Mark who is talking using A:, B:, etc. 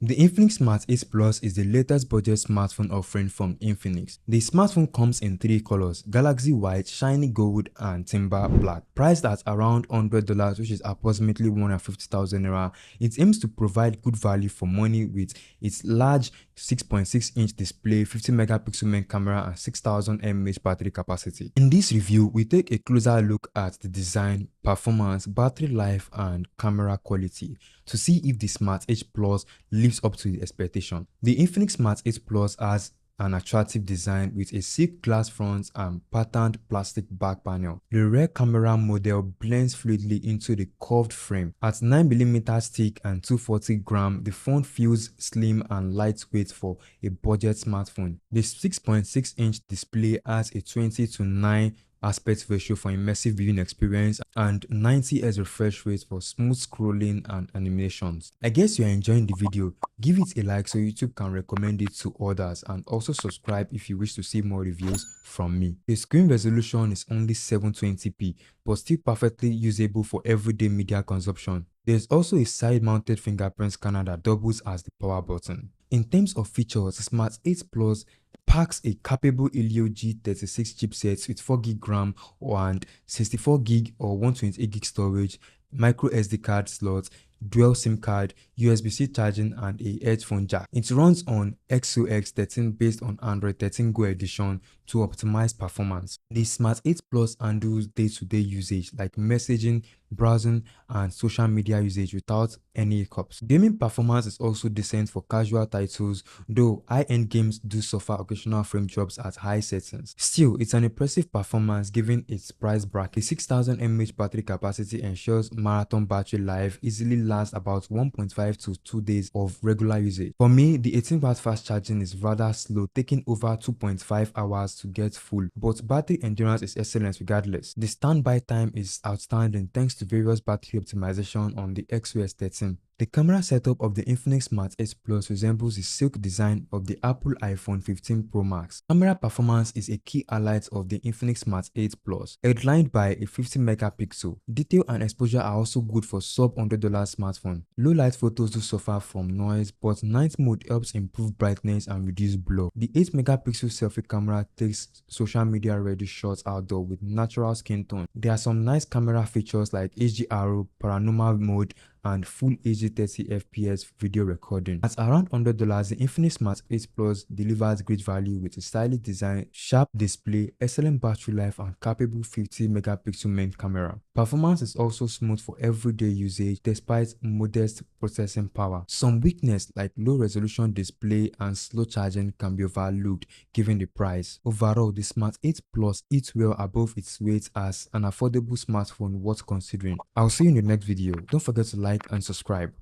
A: The Infinix Smart 8 Plus is the latest budget smartphone offering from Infinix. The smartphone comes in three colors: Galaxy White, Shiny Gold, and Timber Black. Priced at around $100, which is approximately 150,000 naira, it aims to provide good value for money with its large 6.6-inch display, 50 megapixel main camera, and 6000 mAh battery capacity. In this review, we take a closer look at the design, performance, battery life, and camera quality to see if the Smart 8 Plus lives up to the expectation. The Infinix Smart 8 Plus has an attractive design with a silk glass front and patterned plastic back panel. The rear camera model blends fluidly into the curved frame. At 9mm thick and 240 grams, the phone feels slim and lightweight for a budget smartphone. The 6.6-inch display has a 20:9 aspect ratio for immersive viewing experience and 90Hz refresh rate for smooth scrolling and animations. I guess you are enjoying the video. Give it a like so YouTube can recommend it to others, and also subscribe if you wish to see more reviews from me. The screen resolution is only 720p but still perfectly usable for everyday media consumption. There's also a side-mounted fingerprint scanner that doubles as the power button. In terms of features, the Smart 8 Plus packs a capable Helio G36 chipset with 4GB RAM and 64GB or 128GB storage, micro SD card slot, dual SIM card, USB-C charging, and a headphone jack. It runs on XOX 13 based on Android 13 Go edition to optimize performance. The Smart 8 Plus handles day-to-day usage like messaging, browsing, and social media usage without any hiccups. Gaming performance is also decent for casual titles, though high-end games do suffer occasional frame drops at high settings. Still, it's an impressive performance given its price bracket. The 6000 mAh battery capacity ensures marathon battery life easily lasts about 1.5 to 2 days of regular usage. For me, the 18W fast charging is rather slow, taking over 2.5 hours to get full, but battery endurance is excellent regardless. The standby time is outstanding thanks to various battery optimization on the XOS 13. The camera setup of the Infinix Smart 8 Plus resembles the silk design of the Apple iPhone 15 Pro Max. Camera performance is a key highlight of the Infinix Smart 8 Plus, headlined by a 50 megapixel. Detail and exposure are also good for sub-$100 smartphone. Low light photos do suffer from noise, but night mode helps improve brightness and reduce blur. The 8 megapixel selfie camera takes social media ready shots outdoor with natural skin tone. There are some nice camera features like HDR, paranormal mode, and full HD 30fps video recording. At around $100, the Infinix Smart 8 Plus delivers great value with a stylish design, sharp display, excellent battery life, and capable 50 megapixel main camera. Performance is also smooth for everyday usage despite modest processing power. Some weakness like low resolution display and slow charging can be overlooked given the price. Overall, the Smart 8 Plus eats well above its weight as an affordable smartphone worth considering. I'll see you in the next video. Don't forget to like and subscribe.